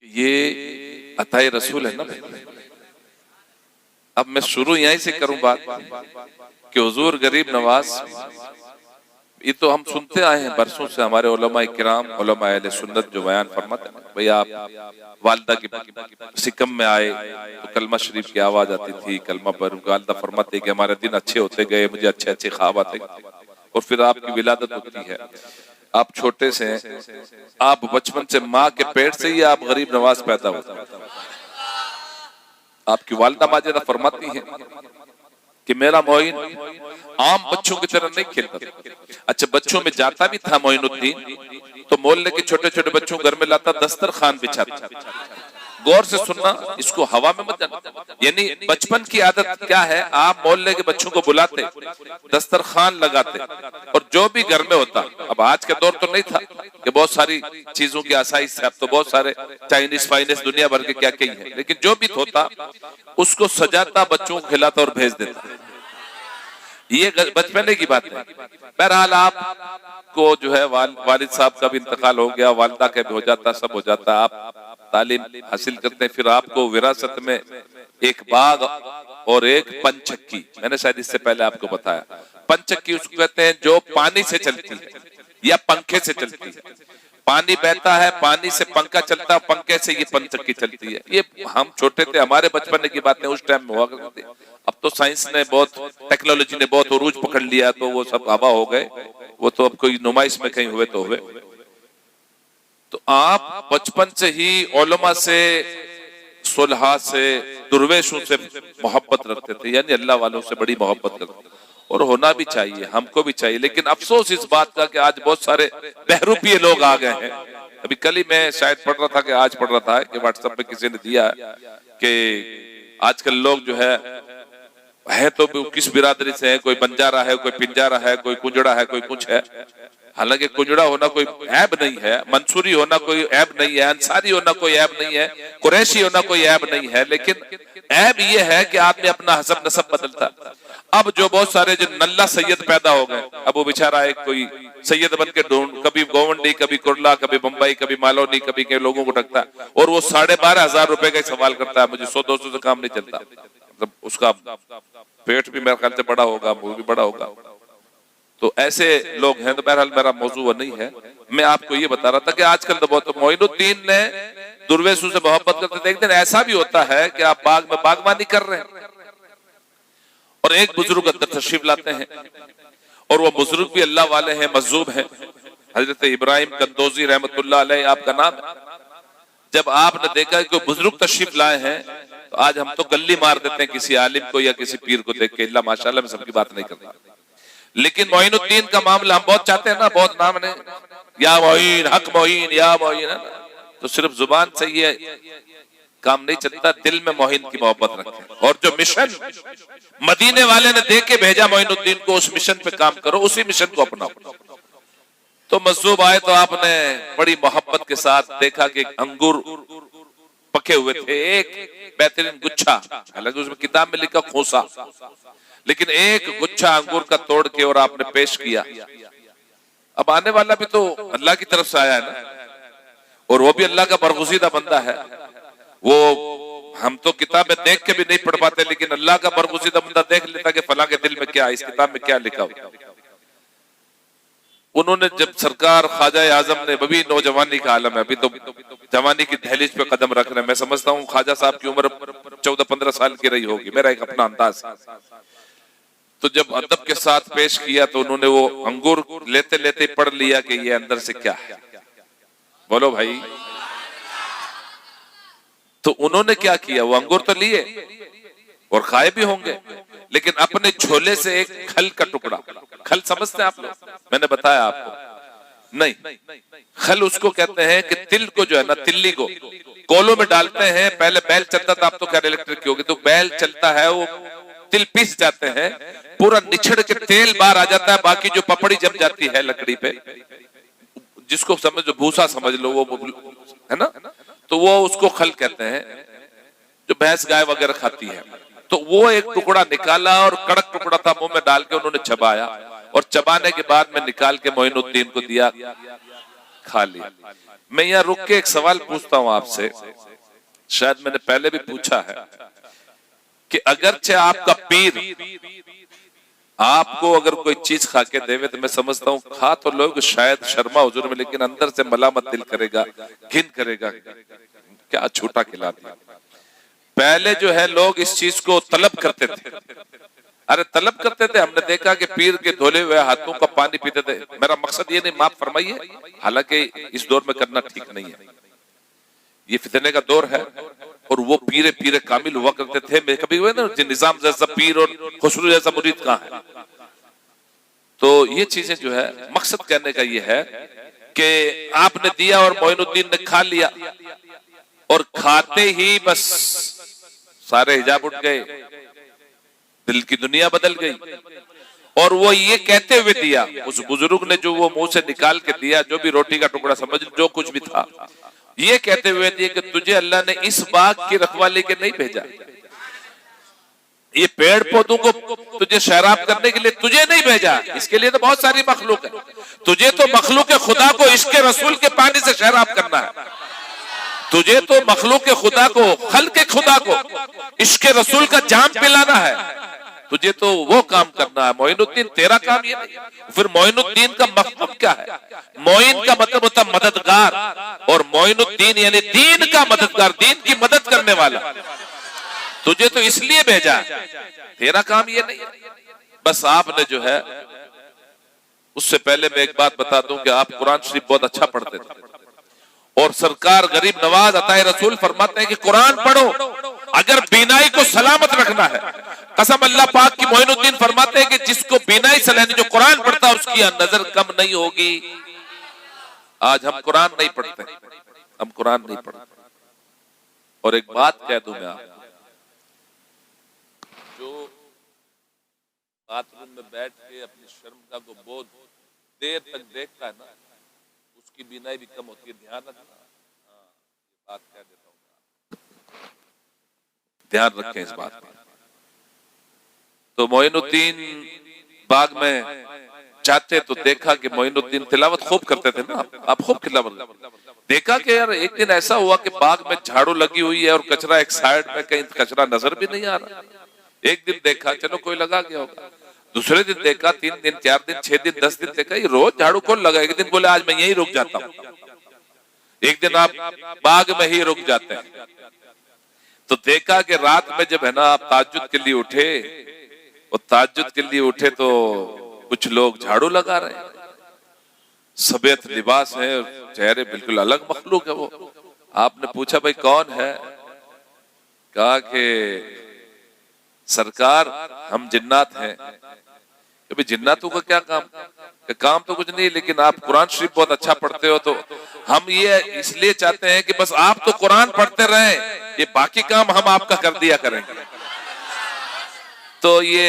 ये अताए रसूल है ना भाई। अब मैं शुरू यहीं से करूं बात कि हुजूर गरीब नवाज, ये तो हम सुनते आए हैं बरसों से। हमारे उलमाए किराम, उलमाए अहले सुन्नत जो बयान फरमाते हैं, भाई आप वालदा की सिकम में आए तो कलमा शरीफ की आवाज आती थी, कलमा पर वालदा फरमाते कि हमारे दिन अच्छे होते गए, मुझे अच्छे अच्छे ख्वाब आते गए, और फिर आपकी विलादत होती है। आप छोटे से हैं, आप बचपन से माँ के पेट से ही आप गरीब नवाज पैदा होते। आपकी वालदा माजिदा फरमाती है कि मेरा मोइन आम बच्चों की तरह नहीं खेलता। अच्छा, बच्चों में जाता भी था मोइनुद्दीन, तो मोहल्ले के छोटे छोटे बच्चों घर में लाता, दस्तरखान बिछाता। गौर से सुनना, इसको हवा में मत जाना। यानी बचपन की आदत क्या है, आप मोहल्ले के बच्चों को बुलाते, दस्तरखान लगाते, और जो भी घर में होता, अब आज के दौर तो नहीं था कि बहुत सारी चीजों की आसाइश से, अब तो बहुत सारे चाइनीज फाइनेस दुनिया भर के क्या कही है, लेकिन जो भी होता उसको सजाता, बच्चों को खिलाता और भेज देता। ये बचपने की बात है। बहरहाल आपको जो है वालिद साहब का भी इंतकाल हो गया, वालिदा का भी हो जाता, सब हो जाता, आप तालीम हासिल करते हैं, फिर आपको विरासत में एक बाग और एक पंचक्की, मैंने शायद इससे पहले आपको बताया, पंचक्की उसको कहते हैं जो पानी से चलती है या पंखे से चलती है। पानी बहता है, पानी से पंखा चलता है, पंखे से ये पंचक्की चलती है। ये हम छोटे थे, हमारे बचपन की बातें उस टाइम में हुआ करती थी। अब तो साइंस ने बहुत, टेक्नोलॉजी ने बहुत उरूज पकड़ लिया, तो वो सब हवा हो गए, वो तो अब कोई नुमाइश में कहीं हुए तो हुए। तो आप बचपन से ही उलमा से, सुलहा से, दुर्वेशों से मोहब्बत रखते थे, यानी अल्लाह वालों से बड़ी मोहब्बत करते थे, और होना भी चाहिए, हमको भी चाहिए। लेकिन अफसोस इस बात का कि आज बहुत सारे बहरूपीय लोग आ गए हैं। अभी कल ही मैं शायद पढ़ रहा था कि आज पढ़ रहा था कि व्हाट्सएप पे किसी ने दिया कि आजकल लोग जो है तो किस बिरादरी से है, कोई बंजारा है, कोई पिंजारा है, कोई कुंजड़ा है, कोई कुछ है। हालांकि कुंजड़ा होना कोई ऐब नहीं है, मंसूरी होना कोई ऐब नहीं है, अंसारी होना कोई ऐब नहीं है, कुरैशी होना कोई ऐब नहीं है, लेकिन ऐब ये है कि आदमी अपना हसब नसब बदलता। अब जो बहुत सारे जो नल्ला सैयद पैदा हो गए, अब वो बेचारा एक कोई सैयद बन के ढूंढ, कभी गोवंडी, कभी कुरला, कभी बंबई, कभी मालौनी, कभी के लोगों को ढकता, और वो 12,500 रुपए का सवाल करता है, मुझे 100-200 से काम नहीं चलता। मतलब उसका पेट भी मेरे ख्याल से बड़ा होगा, मुंह भी बड़ा होगा। तो ऐसे लोग हैं। तो बहरहाल मेरा मौजू वो नहीं है, मैं आपको ये बता रहा था कि आजकल तो बहुत, मोइनुद्दीन ने दुर्वेशों से मोहब्बत करते थे। एक दिन ऐसा भी होता है कि आप बाग में बागबानी कर रहे हैं और एक बुजुर्ग अंदर तशरीफ लाते हैं, और वो बुजुर्ग भी अल्लाह वाले हैं, मज़्ज़ूब हैं, हजरत इब्राहिम कंदोजी रहमतुल्लाह अलैह आपका नाम। जब आपने देखा कि बुजुर्ग तशरीफ लाए हैं, तो आज हम तो गल्ली मार देते हैं किसी आलिम को या किसी पीर को देख के, अल्लाह माशाल्लाह में सबकी बात नहीं करता, लेकिन मोइनुद्दीन का मामला हम बहुत चाहते हैं ना, बहुत नाम ने, या मोइन, हक मोइन, या मोइन, है ना, तो सिर्फ जुबान से ये काम नहीं चलता, दिल में मोइन की मोहब्बत रखें। और जो मिशन मदीने वाले ने दे के भेजा मोइनुद्दीन को, उस मिशन पे काम करो, उसी मिशन को अपनाओ। तो मज़्ज़ूब आए तो आपने बड़ी मोहब्बत के साथ देखा कि अंगूर पके हुए थे, एक बेहतरीन गुच्छा, हालांकि उसमें किताब में लिखा खोसा, लेकिन एक गुच्छा अंगूर का तोड़ के और आपने पेश किया। अब आने वाला भी तो अल्लाह की तरफ से आया है ना, और वो भी अल्लाह का बरगुज़ीदा बंदा है। वो हम तो किताब में देख के भी नहीं पढ़ पाते, लेकिन अल्लाह का बरगुज़ीदा बंदा देख लेता कि फलां के दिल में क्या है, इस किताब में क्या लिखा हुआ। उन्होंने जब सरकार ख्वाजा आजम ने, अभी नौजवानी का आलम है, अभी तो जवानी की दहलीज पे कदम रख रहे हैं, मैं समझता हूँ ख्वाजा साहब की उम्र 14-15 साल की रही होगी, मेरा एक अपना अंदाज। तो जब अदब के साथ पेश किया तो उन्होंने वो अंगूर लेते लेते पढ़ लिया कि ये अंदर से क्या है, बोलो भाई। तो उन्होंने क्या किया, वो अंगूर तो लिए और खाए भी होंगे, लेकिन अपने झोले से एक खल का टुकड़ा, खल समझते हैं आप लोग, मैंने बताया आपको नहीं, खल उसको कहते हैं कि तिल को जो है ना, तिल्ली को कोलों में डालते हैं। पहले बैल चलता था, अब तो खैर इलेक्ट्रिक की होगी, तो बैल चलता है, वो तिल पीस जाते हैं, पूरा निछड़ के तेल बाहर आ जाता है, बाकी जो पपड़ी जम जाती है लकड़ी पे, जिसको समझ लो भूसा समझ लो, वो है ना, तो वो उसको खल कहते हैं, जो भैंस गाय वगैरह खाती है। तो वो एक टुकड़ा निकाला और कड़क टुकड़ा था, मुंह में डाल के उन्होंने चबाया, और चबाने के बाद में निकाल के मोइनुद्दीन को दिया, खा लिया। मैं यहाँ रुक के एक सवाल पूछता हूं आपसे, शायद मैंने पहले भी पूछा है कि अगरचे आपका पीर आपको अगर कोई चीज खा के देवे तो मैं समझता हूं खा तो लोग शायद शर्मा हुजूर में, लेकिन अंदर से मलामत दिल करेगा, घिन करेगा, क्या छूटा खिला दिया। पहले जो है लोग इस चीज को तलब करते थे, अरे तलब करते थे। हमने देखा कि पीर के धुले हुए हाथों का पानी पीते थे। मेरा मकसद ये नहीं, माफ फरमाइए, हालांकि इस दौर में करना ठीक नहीं है, ये फितने का दौर है और वो पीरे पीरे कामिल हुआ करते थे। मैं कभी हुए ना निजाम जैसा पीर और खुसरू जैसा मुरीद कहाँ है। तो ये चीजें जो है, मकसद कहने का ये है कि आपने दिया और मोइनुद्दीन ने खा लिया और खाते ही बस सारे हिजाब उठ गए, दिल की दुनिया बदल गई। और वो ये कहते हुए दिया, उस बुजुर्ग ने जो वो मुंह से निकाल के दिया, जो भी रोटी का टुकड़ा समझ जो कुछ भी था, ये कहते हुए दिए कि तुझे अल्लाह ने इस बाग की रखवाली के नहीं भेजा, ये पेड़ पौधों को तुझे शराब करने के लिए तुझे नहीं भेजा, इसके लिए तो बहुत सारी मखलूक है। तुझे तो मखलूक खुदा को इश्क रसूल के पानी से शराब करना है, तुझे तो मखलूक खुदा को, खल्क खुदा को इश्क रसूल का जाम पिलाना है, तुझे तो वो काम करना है। मोइनुद्दीन तेरा काम ये नहीं। फिर मोइनुद्दीन का मतलब क्या है? मोइन का मतलब होता है मददगार, और मोइनुद्दीन यानी दीन का मददगार, दीन की मदद करने वाला। तुझे तो इसलिए भेजा, तेरा काम ये नहीं। बस आपने जो है, उससे पहले मैं एक बात बता दूं कि आप कुरान शरीफ बहुत अच्छा पढ़ते थे और सरकार गरीब नवाज अताए रसूल फरमाते हैं कि कुरान पढ़ो अगर बीनाई को सलामत रखना है। कसम अल्लाह पाक की, मोइनुद्दीन फरमाते हैं कि जिसको बीनाई सलामत, जो कुरान पढ़ता है उसकी नजर कम नहीं होगी। आज हम कुरान नहीं पढ़ते, हम कुरान नहीं पढ़ते। और एक बात कह दूं मैं आपको, जो बाथरूम में बैठ के अपनी शर्मगा को बहुत देर तक देखता है ना, उसकी बीनाई भी कम होती है। ध्यान रखना, बात कह देता हूँ, ध्यान रखें इस बात पर। तो मोइनुद्दीन बाग में जाते तो देखा कि मोइनुद्दीन तिलावत खूब करते थे ना, आप खूब तिलावत। देखा कि यार एक दिन ऐसा हुआ कि बाग में झाड़ू लगी हुई है और कचरा एक साइड में, कहीं कचरा नजर भी नहीं आ रहा। एक दिन देखा चलो कोई लगा गया होगा, दूसरे दिन देखा, 3 दिन 4 दिन 6 दिन 10 दिन देखा, ये रोज झाड़ू कौन लगा। एक दिन बोले आज मैं यही रुक जाता हूँ। एक दिन आप बाग में ही रुक जाते हैं। तो देखा कि रात में जब है ना आप ताज्जुद के लिए उठे, और ताज्जुद के लिए उठे तो कुछ लोग झाड़ू लगा रहे हैं, सफेद लिबास है, चेहरे बिल्कुल अलग मखलूक है वो। आपने पूछा भाई कौन है? कहा कि सरकार हम जिन्नात हैं। कभी जिन्नातों का क्या काम? काम तो कुछ नहीं, लेकिन आप कुरान शरीफ बहुत अच्छा पढ़ते हो, तो हम ये इसलिए चाहते हैं कि बस आप तो कुरान पढ़ते रहें, ये बाकी काम हम आपका कर दिया करेंगे। तो ये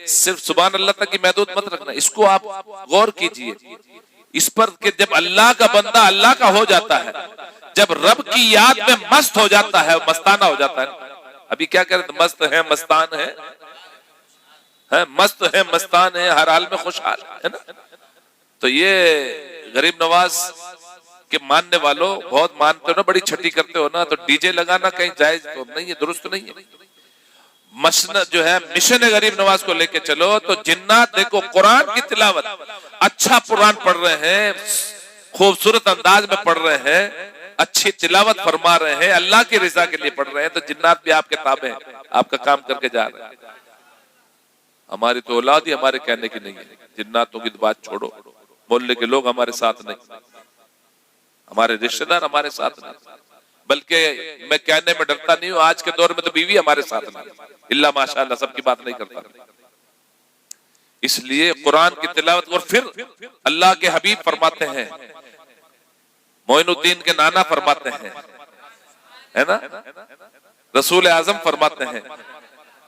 सिर्फ सुभान अल्लाह तक की महदूद मत रखना, इसको आप गौर कीजिए इस पर कि जब अल्लाह का बंदा अल्लाह का हो जाता है, जब रब की याद में मस्त हो जाता है, मस्ताना हो जाता है। अभी क्या कह रहे थे? मस्त है, मस्तान है, मस्त है, मस्तान है, हर हाल में खुशहाल है ना। तो ये गरीब नवाज के मानने वालों बहुत मानते हो ना, बड़ी छठी करते हो ना, तो डीजे लगाना कहीं जायज तो नहीं है, दुरुस्त नहीं है। मसनद जो है मिशन गरीब नवाज को लेके चलो, तो जिन्नात देखो कुरान की तिलावत, अच्छा कुरान पढ़ रहे हैं, खूबसूरत अंदाज में पढ़ रहे हैं, अच्छी तिलावत फरमा रहे हैं, अल्लाह की रिजा के लिए पढ़ रहे हैं, तो जिन्नात भी आपके ताबे हैं, आपका काम करके जा रहे हैं। हमारी तो औलाद ही हमारे कहने की नहीं है। जिन्नातों की बात छोड़ो, मोहल्ले के लोग हमारे साथ नहीं, हमारे रिश्तेदार हमारे साथ नहीं, बल्कि मैं कहने में डरता नहीं हूं, आज के दौर में तो बीवी हमारे साथ नहीं, इल्ला माशाअल्लाह, सबकी बात नहीं करता। इसलिए कुरान की तिलावत। और फिर अल्लाह के हबीब फरमाते हैं, मोइनुद्दीन के नाना फरमाते हैं, है ना, रसूल आजम फरमाते हैं,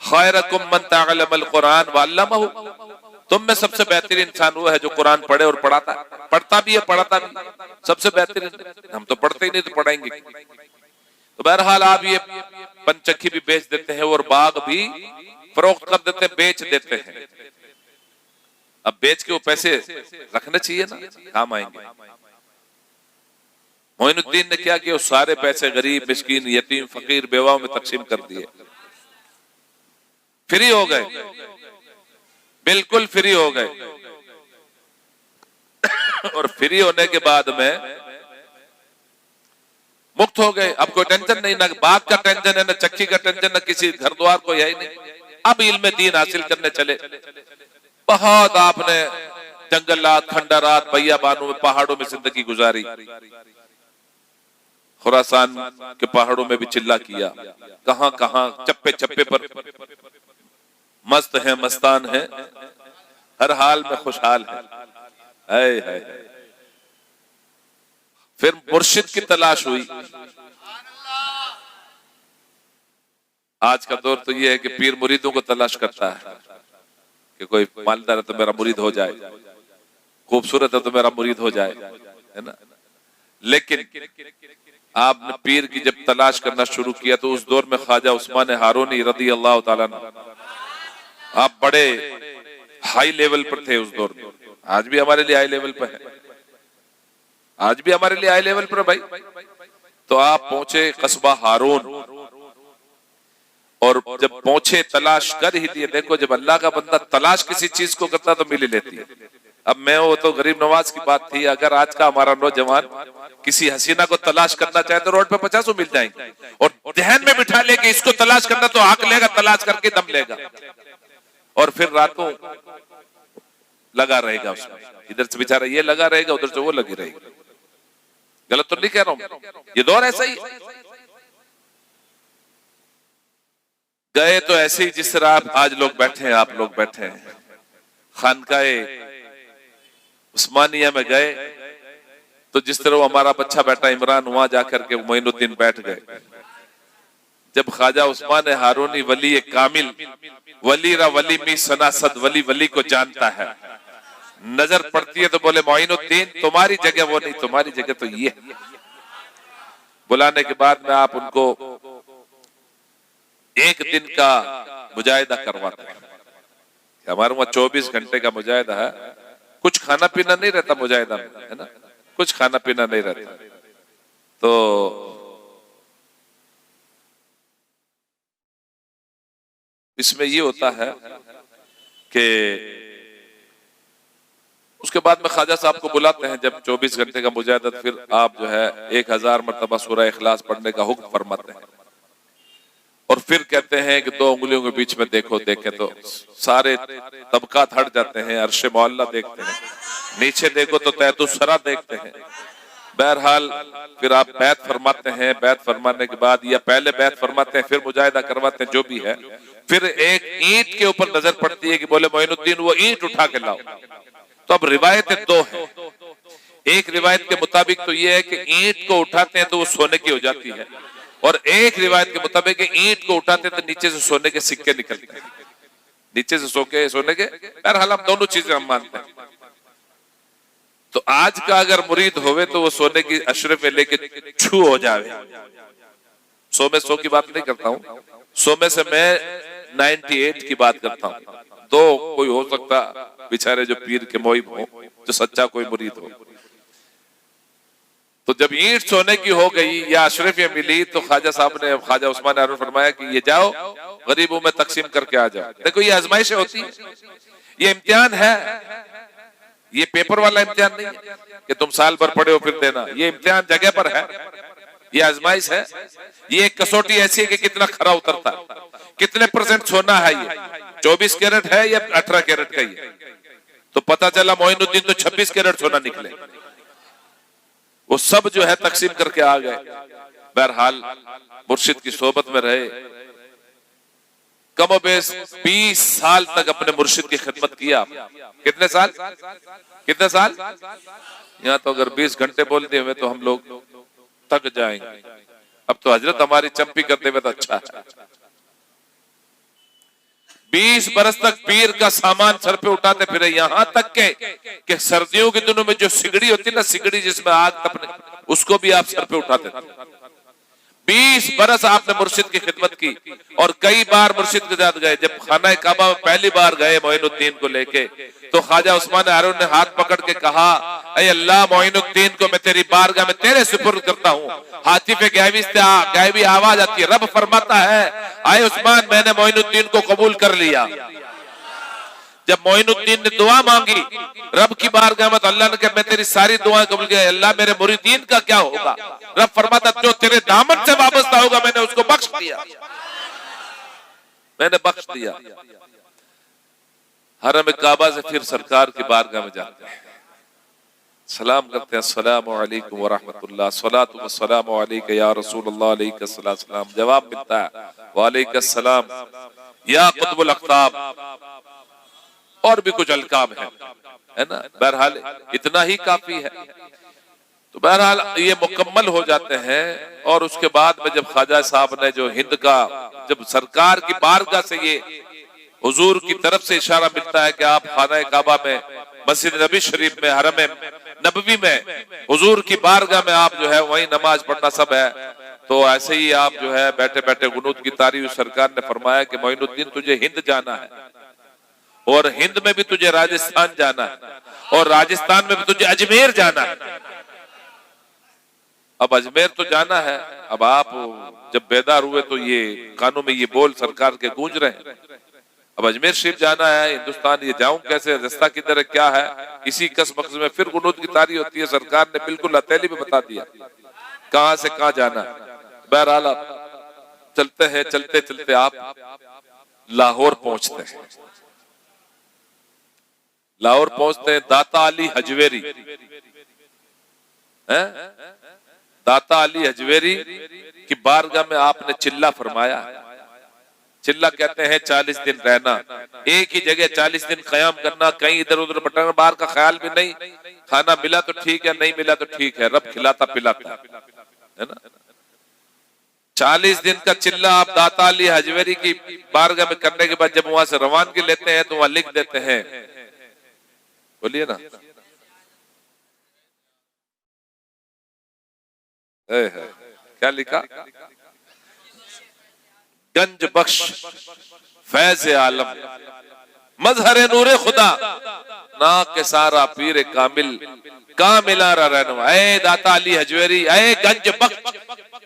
खैरुकुम मन तअल्लमल कुरान व अल्लमहु, तुम में सबसे बेहतरीन इंसान वो है जो कुरान पढ़े और पढ़ाता है, पढ़ता भी है पढ़ाता भी, सबसे बेहतरीन। हम तो पढ़ते ही नहीं, तो पढ़ाएंगे। तो बहरहाल आप ये पंचक्की भी बेच देते हैं और बाग भी फरोख्त कर देते हैं, बेच देते हैं। अब बेच के वो पैसे रखने चाहिए ना, काम आएंगे। मोइनुद्दीन ने क्या किया, वो सारे पैसे गरीब, मिस्कीन, यतीम, फकीर, बेवाओं में तकसीम कर दिए। फ्री हो गए, बिल्कुल फ्री हो गए। और फ्री होने के बाद में मुक्त हो गए। अब कोई टेंशन नहीं, ना बाग का टेंशन है, ना चक्की का टेंशन, ना किसी घर द्वार को, यही नहीं। अब इल्म दीन हासिल करने चले। बहुत आपने जंगलात, खंडरात, बैया बानू में, पहाड़ों में जिंदगी गुजारी। खुरासान के पहाड़ों में भी चिल्ला किया, कहां कहां चप्पे चप्पे पर मस्त है, मस्तान है, हर हाल में खुशहाल है। फिर मुर्शिद की तलाश हुई। आज का दौर तो ये है कि पीर मुरीदों को तलाश करता है कि कोई मालदार है तो मेरा मुरीद हो जाए, खूबसूरत है तो मेरा मुरीद हो जाए, है ना। लेकिन आपने पीर की जब तलाश करना शुरू किया तो उस दौर में ख्वाजा उस्मान हारूनी रदी अल्लाह ताला अन्हु, आप बड़े हाई लेवल पर थे उस दौर में। आज भी हमारे लिए हाई लेवल पर है, आज भी हमारे लिए हाई लेवल पर भाई। तो आप पहुंचे कस्बा हारून, और जब पहुंचे तलाश कर ही दिए। देखो, जब अल्लाह का बंदा तलाश किसी चीज को करता तो मिल ही लेती है। अब मैं, वो तो गरीब नवाज की बात थी, अगर आज का हमारा नौजवान किसी हसीना को तलाश करना चाहे तो रोड पे 50 मिल जाएंगे, और ध्यान में बिठा ले कि इसको तलाश करना तो आंख लेगा, तलाश करके दम लेगा, और फिर रातों लगा रहेगा उसमें। इधर से बेचारा ये लगा रहेगा, उधर से वो लगी रहेगी। गलत तो नहीं कह रहा हूं, ये दौर ऐसा ही गए तो ऐसे ही जिस तरह आप आज लोग बैठे हैं, आप लोग बैठे हैं। खानकाए उस्मानिया में गए तो जिस तरह हमारा बच्चा बैठा इमरान, वहां जाकर के मोइनुद्दीन बैठ गए। जब ख्वाजा उस्मान हारूनी वली कामिल, वली रा वली मी सनासद, वली वली को जानता है, नजर पड़ती है तो बोले मोइनुद्दीन तुम्हारी जगह वो नहीं, तुम्हारी जगह तो ये है। बुलाने के बाद में आप उनको एक दिन का मुजाहिदा करवाते हैं। हमारे वहां 24 घंटे का मुजाहिदा है, कुछ खाना पीना नहीं रहता मुजाहिदा में, है ना, कुछ खाना पीना नहीं रहता। तो इसमें ये होता है कि उसके बाद में ख्वाजा साहब को बुलाते हैं जब 24 घंटे का मुजाहिदा, फिर आप जो है 1000 मरतबा सूरह इखलास पढ़ने का हुक्म फरमाते हैं। और फिर कहते हैं कि 2 उंगलियों के बीच में देखो, देखें तो सारे तबकात हट जाते हैं, अर्शे मौला देखते हैं, नीचे देखो तो तैतुसरा देखते हैं। बहरहाल फिर आप बैत फरमाते हैं, बैत फरमाने के बाद या पहले बैत फरमाते हैं फिर मुजाहिदा करवाते हैं, जो भी है। फिर एक ईंट के ऊपर नजर पड़ती है कि बोले मोइनुद्दीन वो ईंट उठा के लाओ। तो अब रिवायतें 2 हैं। एक रिवायत के मुताबिक तो ये है कि ईंट को उठाते हैं तो वो सोने की हो जाती है, और एक रिवायत के मुताबिक ईंट को उठाते तो नीचे से सोने के सिक्के निकलते हैं, नीचे से सोने के। बहरहाल हम दोनों चीजें हम मानते हैं। तो आज का अगर मुरीद होवे तो वो सोने की अशरफ लेके छू हो जावे। 100 में 100 की बात नहीं करता हूँ, 100 में से मैं 98 की बात करता हूँ। 2 कोई हो सकता बेचारे जो पीर के मोहिब हो, जो सच्चा कोई मुरीद हो। तो जब ईंट सोने की हो गई या अशरफिया मिली तो ख्वाजा साहब ने, ख्वाजा उस्मान हारून फरमाया कि ये जाओ गरीबों में तकसीम करके आ जाओ। देखो ये आजमाइशें होती है, ये इम्तिहान है, ये पेपर वाला इम्तिहान नहीं है कि तुम साल भर पढ़े हो फिर देना। ये इम्तिहान जगह पर है, ये आजमाइश है। ये एक कसौटी ऐसी है कि कितना खरा उतरता है, कितने % सोना है। ये 24 कैरेट है या 18 कैरेट का ही है। तो पता चला मोइनुद्दीन तो 26 कैरेट सोना निकले। वो सब जो है तकसीम करके आ गए। बहरहाल मुर्शिद की सोबत में रहे, कमोबेश 20 साल तक अपने मुर्शिद की खिदमत किया। कितने साल? कितने साल? यहाँ तो अगर 20 घंटे बोल दिए हुए तो हम लोग थक जाएंगे। अब तो हजरत हमारी चंपी करते हुए तो अच्छा है। 20 बरस तक पीर का सामान सर पे उठाते फिरे, यहां तक के सर्दियों के दिनों में जो सिगड़ी होती ना, सिगड़ी जिसमें आग तपने, उसको भी आप सर पे उठाते थे। 20 बरस आपने मुर्शिद की खिदमत की और कई बार मुर्शिद के साथ गए। जब खाना काबा में पहली बार गए मोइनुद्दीन को लेके, तो ख्वाजा उस्मान हारून ने हाथ पकड़ के कहा, ऐ अल्लाह, मोइनुद्दीन को मैं तेरी बारगाह में तेरे सुपुर्द करता हूँ। हातिफ गैबी आवाज आती है, रब फरमाता है, आए उस्मान, मैंने मोइनुद्दीन को कबूल कर लिया। जब मोइनुद्दीन ने दुआ मांगी रब की बारगाह में, तो अल्लाह ने कहा, मैं तेरी सारी दुआएं कबूल किया। अल्लाह, मेरे मुरीदीन का क्या होगा? रब फरमाता, जो तेरे दामन से वाबस्ता होगा मैंने उसको बख्श दिया, मैंने बख्श दिया। हरम काबा से फिर सरकार की बारगाह में जाते हैं, सलाम करते हैं, अस्सलामु अलैकुम व रहमतुल्लाह, सलातु व सलामु अलैका या रसूलल्लाह अलैहि सलाम। जवाब मिलता है, वालेकुम सलाम या कुतुबुल अख्ताब, और भी कुछ अलकाब है ना। बहरहाल इतना ही काफी है। तो बहरहाल ये मुकम्मल हो जाते हैं। और उसके बाद में जब ख्वाजा साहब ने जो हिंद का, जब सरकार की बारगाह से ये हुजूर की तरफ से इशारा मिलता है कि आप खाना काबा में, मस्जिद नबी शरीफ में, हरम नबवी में, हुजूर की बारगाह में आप जो है वही नमाज पढ़ना सब है। तो ऐसे ही आप जो है बैठे बैठे गुनूद की तारीफ, सरकार ने फरमाया कि मोइनुद्दीन, तुझे हिंद जाना है, और हिंद में भी तुझे राजस्थान जाना है, और राजस्थान में भी तुझे अजमेर जाना है। अब अजमेर तो जाना है। अब आप जब बेदार हुए तो ये कानों में ये बोल सरकार के गूंज रहे हैं, अब अजमेर शरीफ जाना है, हिंदुस्तान, ये जाऊं कैसे, रास्ता किधर है, क्या है? इसी कस मकसद में फिर गुनूद की तारीफ होती है। सरकार ने बिल्कुल हथेली में बता दिया कहां से कहां जाना है। बहरहाल चलते हैं, चलते चलते आप लाहौर पहुंचते हैं। लाहौर पहुंचते हैं, दाता अली हजवेरी है, दाता अली हजवेरी की बारगाह में आपने चिल्ला फरमाया। चिल्ला कहते हैं 40 दिन रहना, एक ही जगह 40 दिन कयाम करना, कहीं इधर उधर भटकना, बाहर का ख्याल भी नहीं। खाना मिला तो ठीक है, नहीं मिला तो ठीक है, रब खिलाता पिलाता है ना। 40 दिन का चिल्ला आप दाता अली हजवेरी की बारगाह में करने के बाद जब वहां से रवानगी लेते हैं तो वहां लिख देते हैं, बोलिए ना, क्या लिखा? गंज बख्श फैज आलम मजहर नूरे खुदा ना के सारा पीर कामिल कामिला रहनुमा। ऐ दाता अली हजवेरी, ऐ गंज बख्श,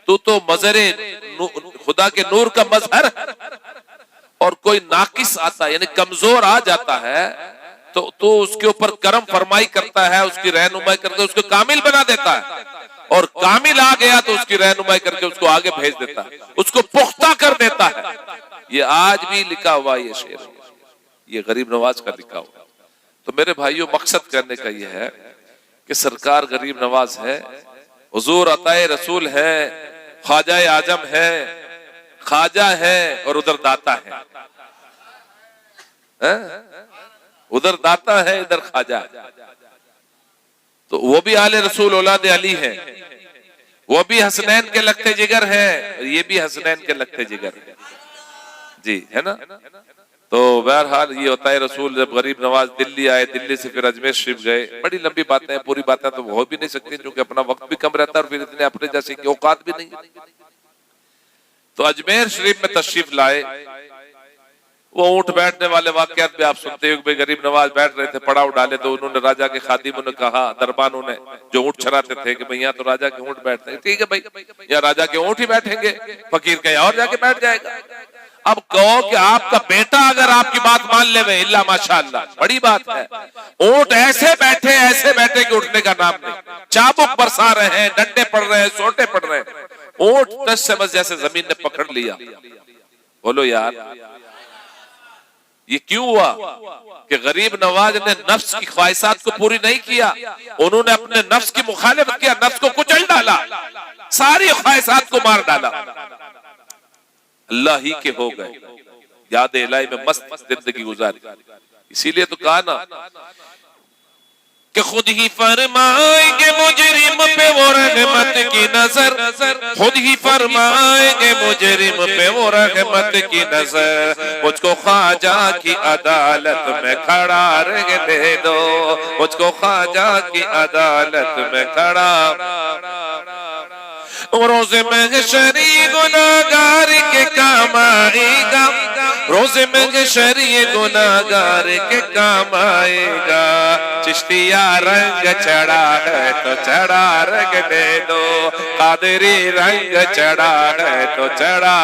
तू तो मजहर खुदा के नूर का मजहर। और कोई नाकिस आता है, यानी कमजोर आ जाता है, तो उसके ऊपर करम फरमाई करता है, उसकी रहनुमाई करके उसको कामिल बना देता है। और कामिल आ गया तो उसकी रहनुमाई करके उसको आगे भेज देता है, उसको पुख्ता कर देता है। ये आज भी लिखा हुआ ये शेर, ये गरीब नवाज का लिखा हुआ। तो मेरे भाइयों, मकसद करने का ये है कि सरकार गरीब नवाज है, हुजूर अताए रसूल है, ख्वाजा आजम है, ख्वाजा है, और उधर दाता है, उधर दाता है, इधर ख्वाजा है। तो वो भी आले रसूल औलाद अली है, वो भी हसनैन के लगते जिगर है, ये भी हसनैन के लगते जिगर है जी, है ना। तो बहरहाल ये होता है, रसूल जब गरीब नवाज दिल्ली आए, दिल्ली से फिर अजमेर शरीफ गए। बड़ी लंबी बातें हैं, पूरी बातें तो हो भी नहीं सकती क्योंकि अपना वक्त भी कम रहता है और फिर इतने अपने जैसे की औकात भी नहीं। तो अजमेर शरीफ में तशरीफ लाए, वो ऊंट बैठने वाले वाकयात भी आप सुनते हो। गरीब नवाज बैठ रहे थे, पड़ाव डाले तो उन्होंने राजा के खादिमों ने कहा, दरबानों ने जो ऊंट चराते थे कि भाई यहाँ तो राजा के ऊंट बैठते हैं, ठीक है भाई, या राजा के ऊंट ही बैठेंगे, फकीर कहीं और जाके बैठ जाएगा। अब कहो कि आपका बेटा अगर आपकी बात मान ले, इल्ला माशाअल्लाह, बड़ी बात है। ऊंट ऐसे बैठे कि उठने का नाम नहीं, चाबुक बरसा रहे हैं, डंडे पड़ रहे हैं, सोटे पड़ रहे हैं, ऊंट टस से बस जैसे जमीन ने पकड़ लिया। बोलो यार, ये क्यों हुआ कि गरीब नवाज ने नफ्स की ख्वाहिशात को पूरी नहीं किया, उन्होंने अपने नफ्स की मुखालिफत किया, नफ्स को कुचल डाला, सारी ख्वाहिशात को मार डाला, अल्लाह ही के हो गए, याद इलाही में मस्त जिंदगी गुजारी। इसीलिए तो कहा ना कि खुद ही फरमाएंगे मुजरिम पे वो रहमत की नजर, खुद ही फरमाएंगे मुजरिम पे वो रहमत की नजर। मुझको ख्वाजा की अदालत में खड़ा रहने दो, मुझको ख्वाजा की अदालत में खड़ा। रोज़े महशरी गुनाहगार के काम आएगा, रोज़े महशरी गुनाहगार के काम आएगा। चिश्तिया रंग चढ़ा है तो चढ़ा रंगने दो, कादरी रंग चढ़ा है तो चढ़ा,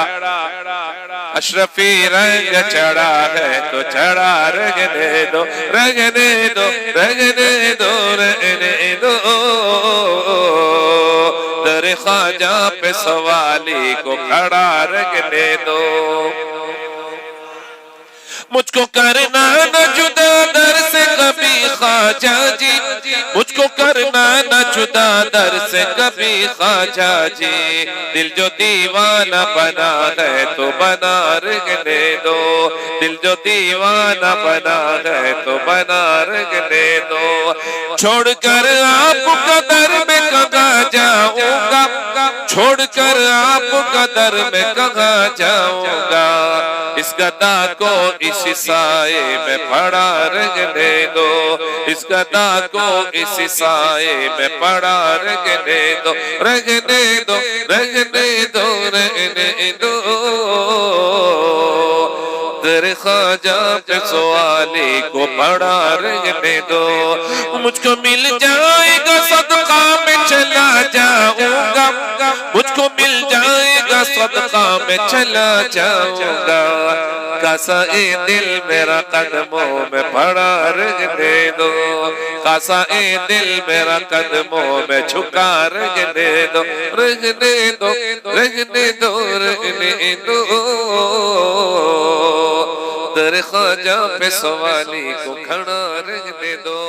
अशरफी रंग चढ़ा है तो चढ़ा रंगने दो, रंगने दो, रंगने दो, रंगने दो। दर ख्वाजा पे सवाली को खड़ा रंगने दो। मुझको करना न जुदा दर से कभी ख्वाजा जी, मुझको करना न जुदा दर से कभी ख्वाजा जी। दिल जो दीवाना बना है तो बना रखने दो, दिल जो दीवाना बना है तो बना रखने दो। छोड़कर आपका दर में कहाँ जाऊंगा, छोड़कर आपका दर में कहाँ जाऊंगा। इस गदा को इस साए में पड़ा रखने दो, इस गदा को इस साए में पड़ा रखने दो, रखने दो, रखने दो, रखने दो। तेरे ख्वाजा पे सवाली को पड़ा रखने दो। मुझको मिल जाएगा सदका में चला जाऊंगा, मुझको मिल जाएगा सदका में चला जाऊंगा। कासा ए दिल मेरा कदमों में पड़ा रखने दो, कासा ए दिल मेरा कदमों में झुका रखने दो, रखने दो, रखने दो, रखने दो। तेरे ख्वाजा पे सवाली को खड़ा रखने दो।